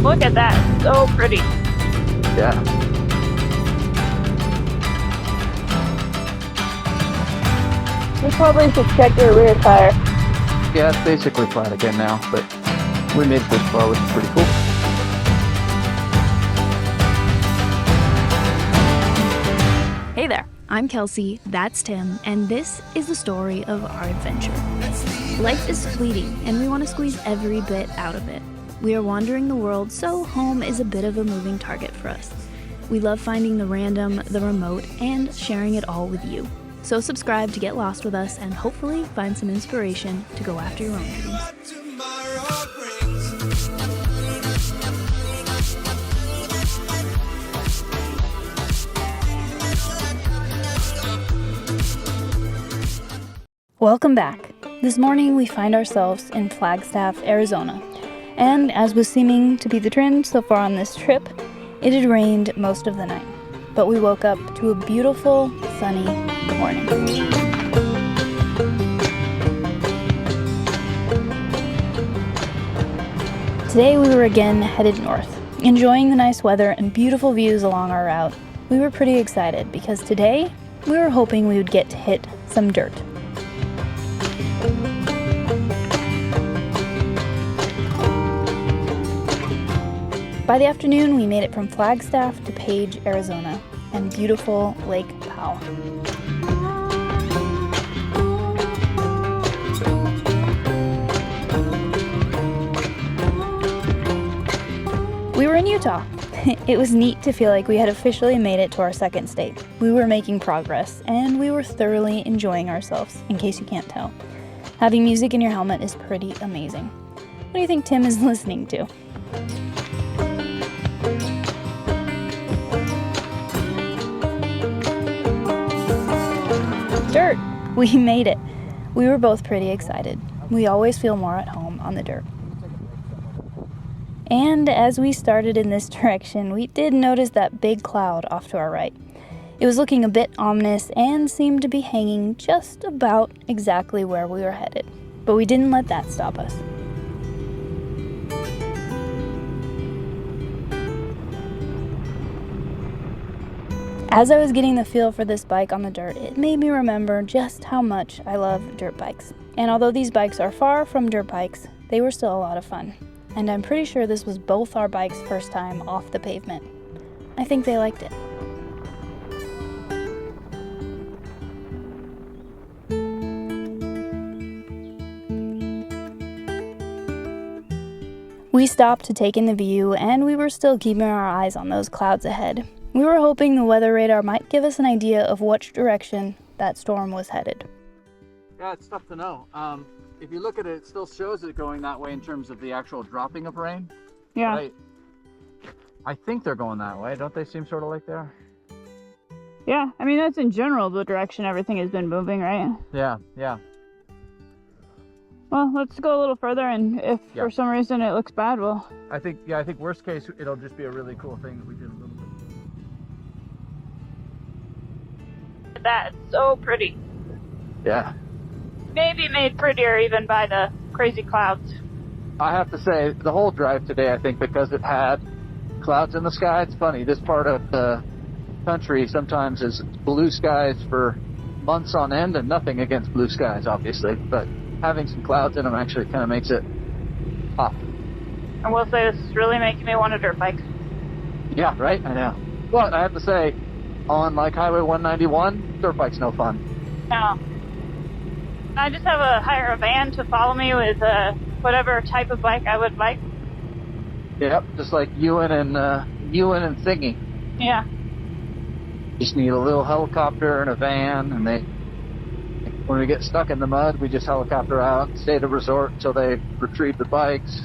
Look at that. So pretty. Yeah. You probably should check your rear tire. Yeah, it's basically flat again now, but we made it this far, which is pretty cool. Hey there, I'm Kelsey, that's Tim, and this is the story of our adventure. Life is fleeting, and we want to squeeze every bit out of it. We are wandering the world, so home is a bit of a moving target for us. We love finding the random, the remote, and sharing it all with you. So subscribe to get lost with us and hopefully find some inspiration to go after your own dreams. Welcome back. This morning we find ourselves in Flagstaff, Arizona. And as was seeming to be the trend so far on this trip, it had rained most of the night. But we woke up to a beautiful, sunny morning. Today we were again headed north, enjoying the nice weather and beautiful views along our route. We were pretty excited because today we were hoping we would get to hit some dirt. By the afternoon, we made it from Flagstaff to Page, Arizona, and beautiful Lake Powell. We were in Utah. It was neat to feel like we had officially made it to our second state. We were making progress, and we were thoroughly enjoying ourselves, in case you can't tell. Having music in your helmet is pretty amazing. What do you think Tim is listening to? Dirt! We made it. We were both pretty excited. We always feel more at home on the dirt. And as we started in this direction, we did notice that big cloud off to our right. It was looking a bit ominous and seemed to be hanging just about exactly where we were headed. But we didn't let that stop us. As I was getting the feel for this bike on the dirt, it made me remember just how much I love dirt bikes. And although these bikes are far from dirt bikes, they were still a lot of fun. And I'm pretty sure this was both our bikes' first time off the pavement. I think they liked it. We stopped to take in the view, and we were still keeping our eyes on those clouds ahead. We were hoping the weather radar might give us an idea of which direction that storm was headed. Yeah, it's tough to know. If you look at it, it still shows it going that way in terms of the actual dropping of rain. Yeah. Right? I think they're going that way. Don't they seem sort of like they are? Yeah, I mean, that's in general the direction everything has been moving, right? Yeah. Well, let's go a little further, and if for some reason it looks bad, well... I think worst case, it'll just be a really cool thing that we did a little bit. That's so pretty. Yeah. Maybe made prettier even by the crazy clouds. I have to say, the whole drive today, I think, because it had clouds in the sky, it's funny, this part of the country sometimes is blue skies for months on end, and nothing against blue skies, obviously, but having some clouds in them actually kind of makes it pop. I will say this is really making me want a dirt bike. Yeah, right? I know. But I have to say, on like Highway 191, dirt bike's no fun. No. I just hire a van to follow me with whatever type of bike I would like. Yep, just like Ewan and Thingy. Yeah. Just need a little helicopter and a van, and when we get stuck in the mud, we just helicopter out, stay at a resort until they retrieve the bikes.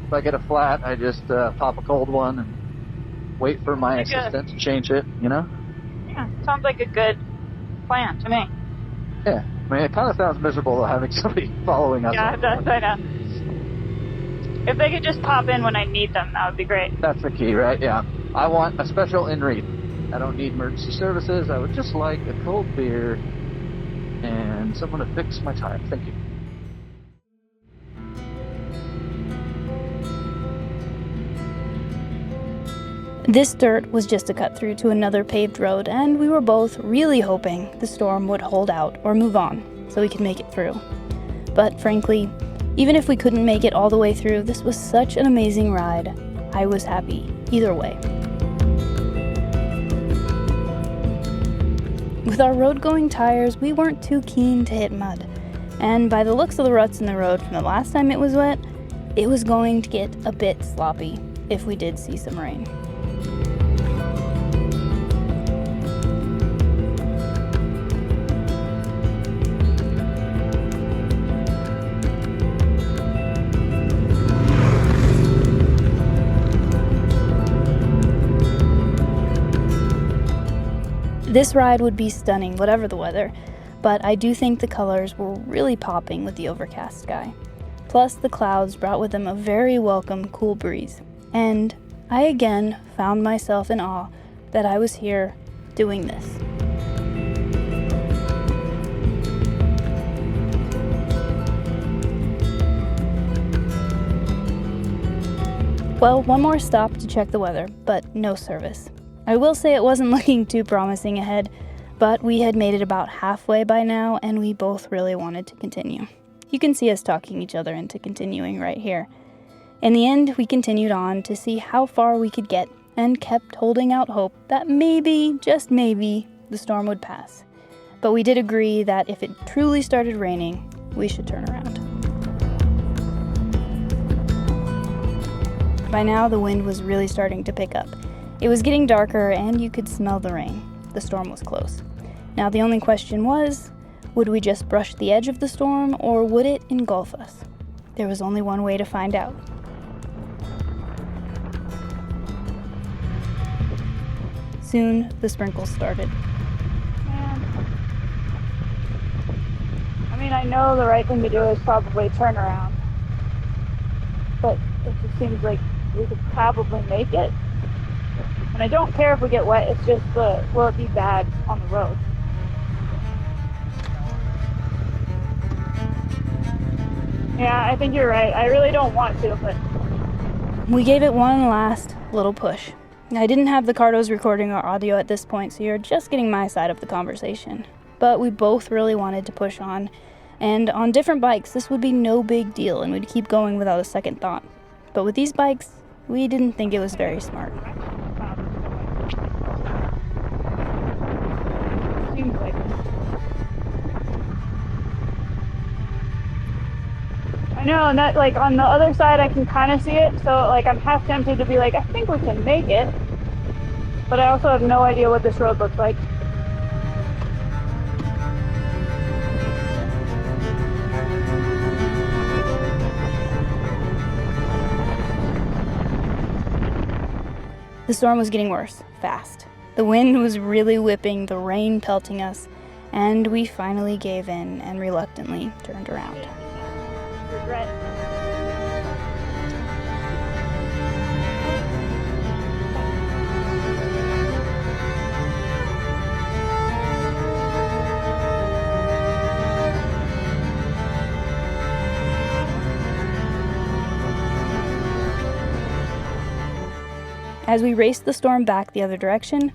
If I get a flat, I just pop a cold one and wait for my assistant to change it, you know? Yeah, sounds like a good plan to me. Yeah, I mean, it kind of sounds miserable having somebody following us. Yeah, it does, I know. If they could just pop in when I need them, that would be great. That's the key, right? Yeah. I want a special in-read. I don't need emergency services. I would just like a cold beer and someone to fix my tire. Thank you. This dirt was just a cut through to another paved road, and we were both really hoping the storm would hold out or move on so we could make it through. But frankly, even if we couldn't make it all the way through, this was such an amazing ride. I was happy either way. With our road-going tires, we weren't too keen to hit mud, and by the looks of the ruts in the road from the last time it was wet, it was going to get a bit sloppy if we did see some rain. This ride would be stunning, whatever the weather, but I do think the colors were really popping with the overcast sky. Plus, the clouds brought with them a very welcome cool breeze, and I again found myself in awe that I was here doing this. Well, one more stop to check the weather, but no service. I will say it wasn't looking too promising ahead, but we had made it about halfway by now, and we both really wanted to continue. You can see us talking each other into continuing right here. In the end, we continued on to see how far we could get, and kept holding out hope that maybe, just maybe, the storm would pass. But we did agree that if it truly started raining, we should turn around. By now, the wind was really starting to pick up. It was getting darker, and you could smell the rain. The storm was close. Now the only question was, would we just brush the edge of the storm, or would it engulf us? There was only one way to find out. Soon, the sprinkles started. Man. I mean, I know the right thing to do is probably turn around. But it just seems like we could probably make it. And I don't care if we get wet, it's just will it be bad on the road? Yeah, I think you're right. I really don't want to, but... We gave it one last little push. I didn't have the Cardo's recording our audio at this point, so you're just getting my side of the conversation. But we both really wanted to push on, and on different bikes, this would be no big deal, and we'd keep going without a second thought. But with these bikes, we didn't think it was very smart. Seems like it. I know, and that, like, on the other side I can kind of see it, so, like, I'm half tempted to be like, I think we can make it. But I also have no idea what this road looks like. The storm was getting worse, fast. The wind was really whipping, the rain pelting us, and we finally gave in and reluctantly turned around. Regret. As we raced the storm back the other direction,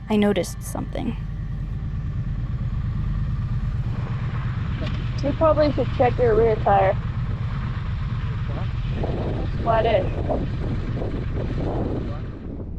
I noticed something. You probably should check your rear tire. What is?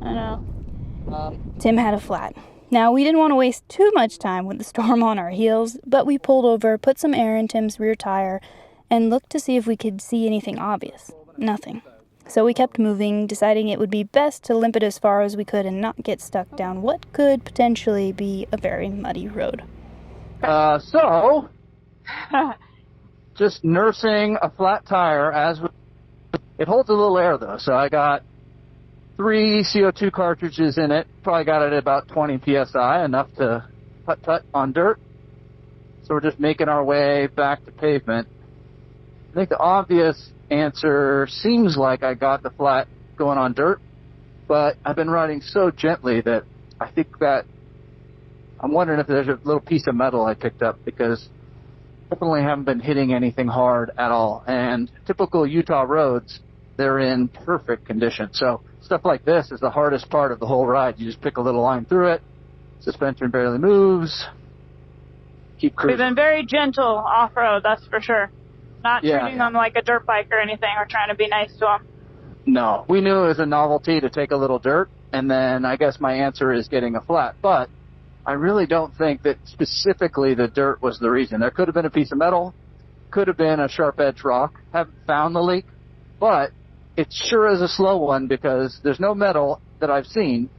I know. Tim had a flat. Now, we didn't want to waste too much time with the storm on our heels, but we pulled over, put some air in Tim's rear tire, and looked to see if we could see anything obvious. Nothing. So we kept moving, deciding it would be best to limp it as far as we could and not get stuck down what could potentially be a very muddy road. So, just nursing a flat tire it holds a little air though, so I got 3 CO2 cartridges in it, probably got it at about 20 psi, enough to tut-tut on dirt. So we're just making our way back to pavement. I think the obvious answer seems like I got the flat going on dirt, but I've been riding so gently that I think that I'm wondering if there's a little piece of metal I picked up, because definitely haven't been hitting anything hard at all. And typical Utah roads, they're in perfect condition. So stuff like this is the hardest part of the whole ride. You just pick a little line through it. Suspension barely moves. Keep cruising. We've been very gentle off-road, that's for sure. Not treating Yeah. them like a dirt bike or anything, or trying to be nice to them. No, we knew it was a novelty to take a little dirt, and then I guess my answer is getting a flat. But I really don't think that specifically the dirt was the reason. There could have been a piece of metal, could have been a sharp edge rock. Haven't found the leak, but it sure is a slow one because there's no metal that I've seen.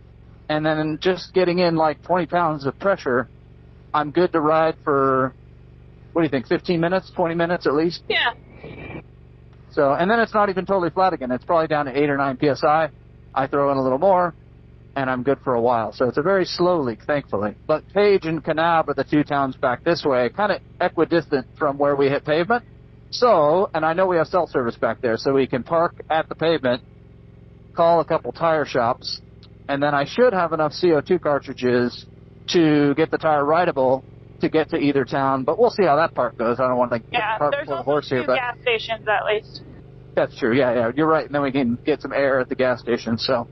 And then just getting in like 20 pounds of pressure, I'm good to ride for, what do you think, 15 minutes, 20 minutes at least? Yeah. So, and then it's not even totally flat again. It's probably down to 8 or 9 PSI. I throw in a little more, and I'm good for a while. So it's a very slow leak, thankfully. But Page and Kanab are the two towns back this way, kind of equidistant from where we hit pavement. So, and I know we have cell service back there, so we can park at the pavement, call a couple tire shops, and then I should have enough CO2 cartridges to get the tire rideable to get to either town, but we'll see how that part goes. I don't want to get the cart there's before the also horse here, two but gas stations at least. that's true. Yeah, you're right. And then we can get some air at the gas station. So,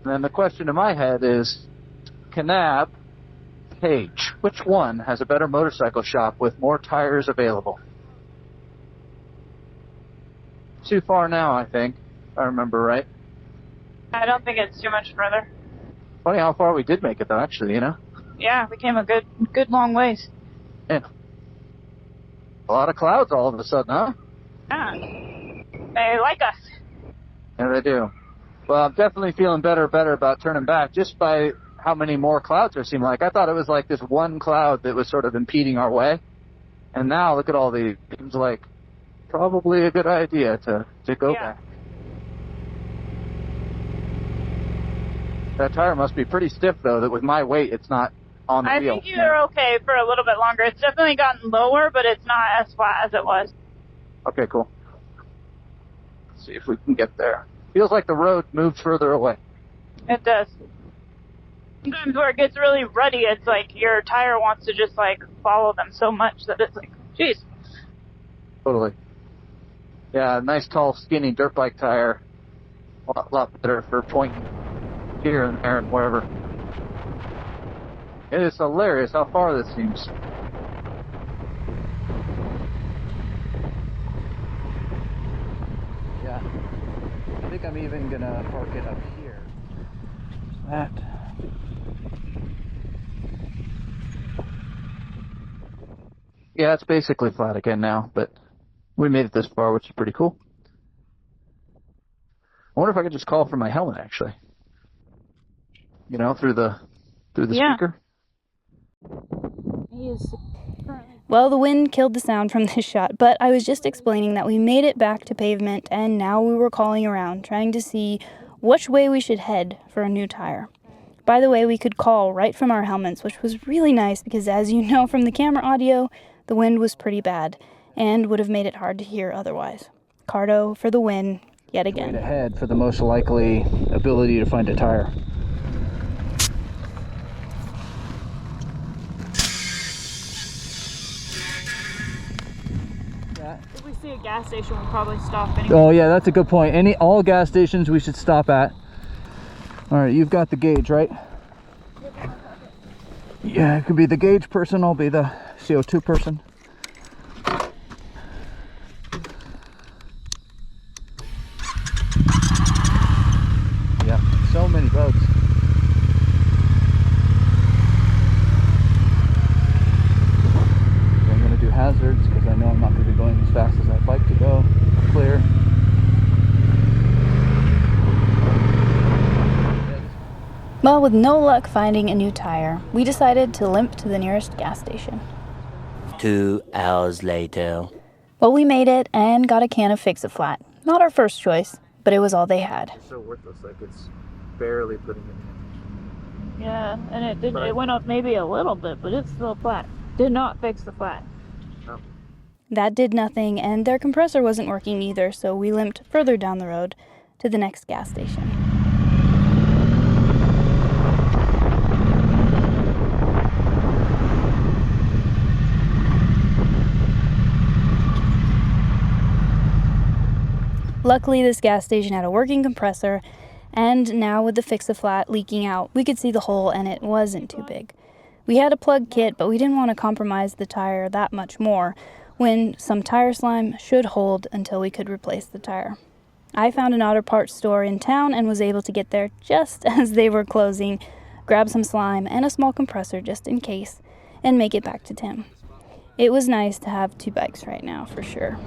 and then the question in my head is, Kanab, Page, which one has a better motorcycle shop with more tires available? Too far now, I think, if I remember right. I don't think it's too much further. Funny how far we did make it, though, actually, you know? Yeah, we came a good long ways. Yeah. A lot of clouds all of a sudden, huh? Yeah. They like us. Yeah, they do. Well, I'm definitely feeling better about turning back just by how many more clouds there seem like. I thought it was like this one cloud that was sort of impeding our way. And now look at all these. It seems like probably a good idea to go back. That tire must be pretty stiff, though, that with my weight, it's not on the wheel. I think you're okay for a little bit longer. It's definitely gotten lower, but it's not as flat as it was. Okay, cool. Let's see if we can get there. Feels like the road moved further away. It does. Sometimes where it gets really ruddy, it's like your tire wants to just like follow them so much that it's like, geez. Totally. Yeah, nice tall skinny dirt bike tire. A lot better for pointing here and there and wherever. It is hilarious how far this seems. Yeah. I think I'm even gonna park it up here. That. Yeah, it's basically flat again now, but we made it this far, which is pretty cool. I wonder if I could just call from my helmet, actually. You know, through the speaker. Well, the wind killed the sound from this shot, but I was just explaining that we made it back to pavement, and now we were calling around, trying to see which way we should head for a new tire. By the way, we could call right from our helmets, which was really nice because, as you know from the camera audio, the wind was pretty bad and would have made it hard to hear otherwise. Cardo for the win, yet again. Straight ahead for the most likely ability to find a tire. If we see a gas station, we'll probably stop anyway. Oh yeah, that's a good point. All gas stations we should stop at. All right, you've got the gauge, right? Yeah, it could be the gauge person. I'll be the CO2 person. Yeah, so many boats. I'm going to do hazards because I know I'm not going to be going as fast as I'd like to go. Clear. Well, with no luck finding a new tire, we decided to limp to the nearest gas station. 2 hours later. Well, we made it and got a can of Fix-A-Flat. Not our first choice, but it was all they had. It's so worthless, like it's barely putting it in. Yeah, and it went up maybe a little bit, but it's still flat. Did not fix the flat. No. That did nothing, and their compressor wasn't working either, so we limped further down the road to the next gas station. Luckily, this gas station had a working compressor, And now with the fix-a-flat leaking out, we could see the hole and it wasn't too big. We had a plug kit, but we didn't want to compromise the tire that much more when some tire slime should hold until we could replace the tire. I found an Otter parts store in town and was able to get there just as they were closing, grab some slime and a small compressor just in case, and make it back to Tim. It was nice to have two bikes right now, for sure.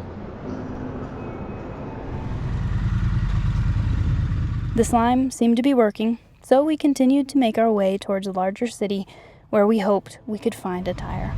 The slime seemed to be working, so we continued to make our way towards a larger city where we hoped we could find a tire.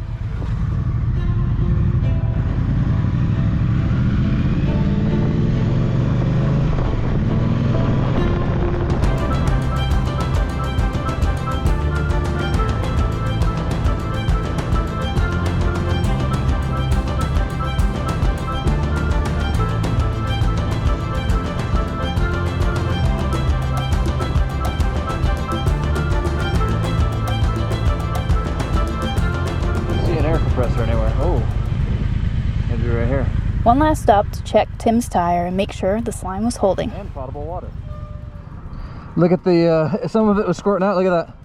One last stop to check Tim's tire and make sure the slime was holding. And potable water. Look at the, some of it was squirting out. Look at that.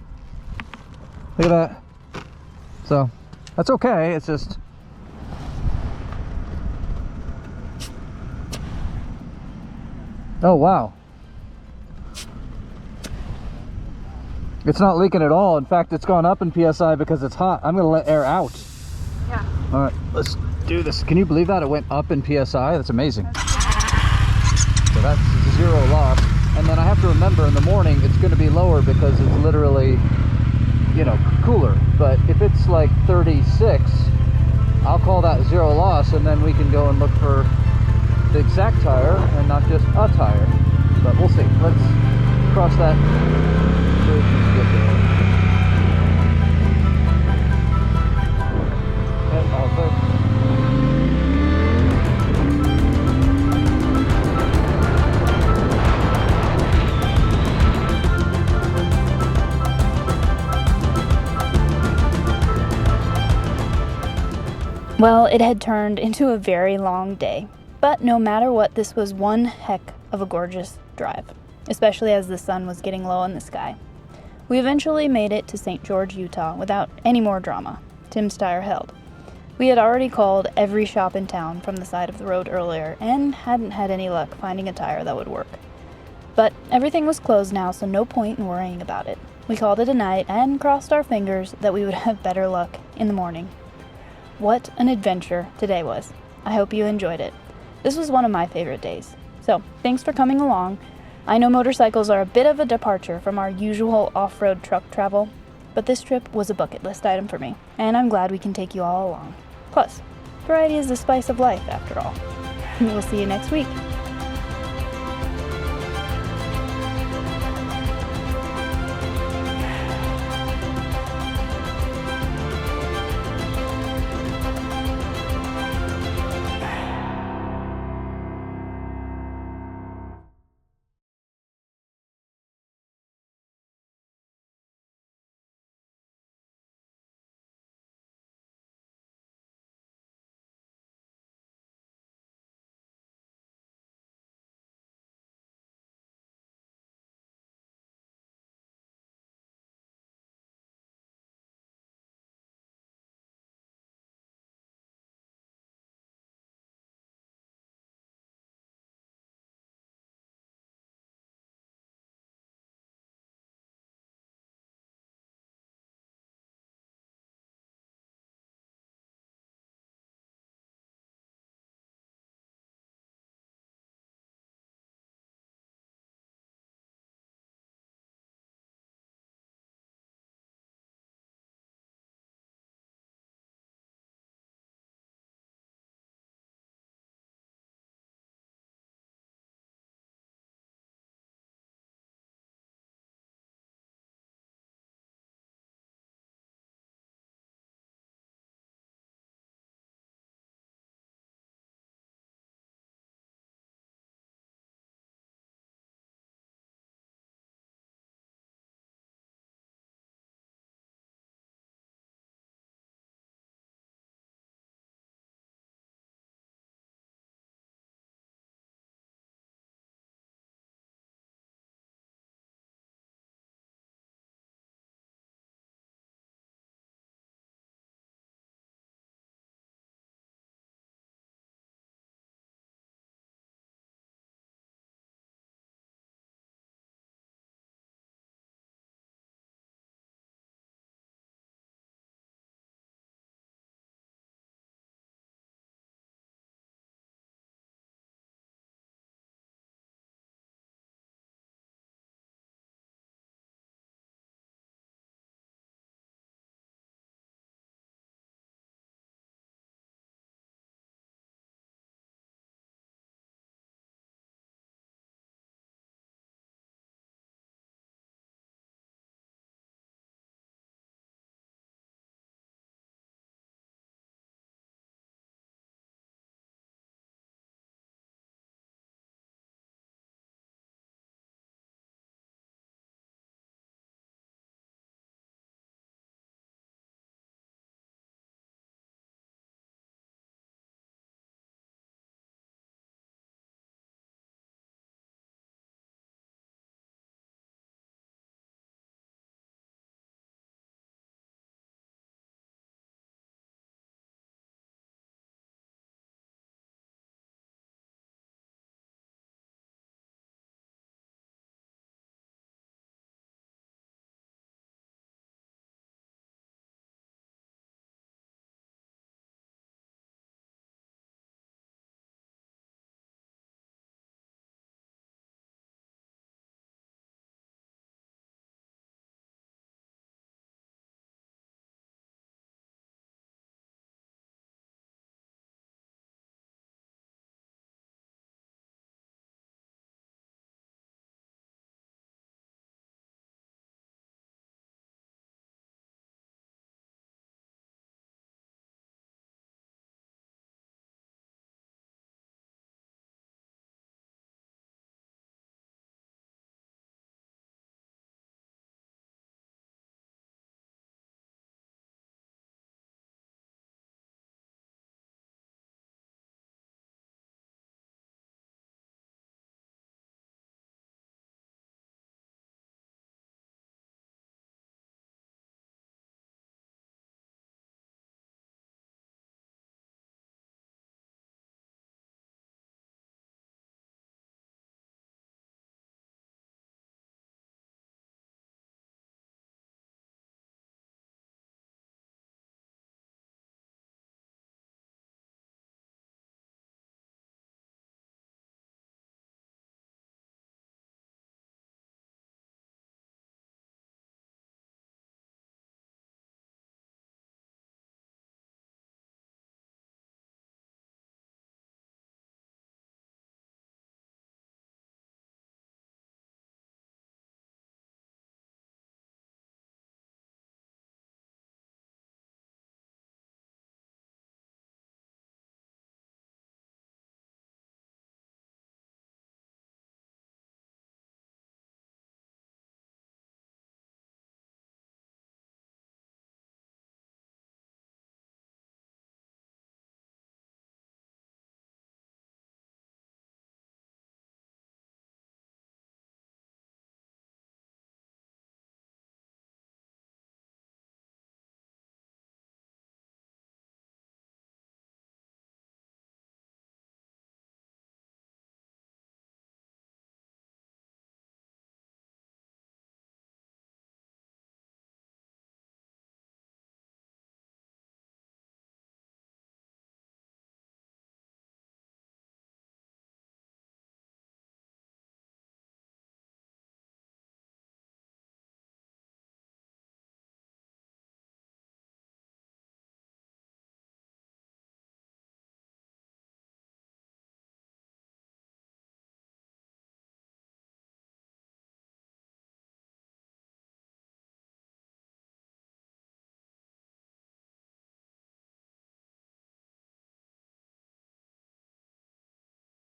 Look at that. So, that's okay. It's just... Oh, wow. It's not leaking at all. In fact, it's gone up in PSI because it's hot. I'm going to let air out. Yeah. All right, let's do this. Can you believe that? It went up in PSI? That's amazing. So that's 0 loss. And then I have to remember in the morning it's going to be lower because it's literally, you know, cooler. But if it's like 36, I'll call that 0 loss, and then we can go and look for the exact tire and not just a tire. But we'll see. Let's cross that bridge and get there. Okay, all clear. Well, it had turned into a very long day, but no matter what, this was one heck of a gorgeous drive, especially as the sun was getting low in the sky. We eventually made it to St. George, Utah without any more drama. Tim's tire held. We had already called every shop in town from the side of the road earlier and hadn't had any luck finding a tire that would work. But everything was closed now, so no point in worrying about it. We called it a night and crossed our fingers that we would have better luck in the morning. What an adventure today was. I hope you enjoyed it. This was one of my favorite days. So, thanks for coming along. I know motorcycles are a bit of a departure from our usual off-road truck travel, but this trip was a bucket list item for me, and I'm glad we can take you all along. Plus, variety is the spice of life, after all. We'll see you next week.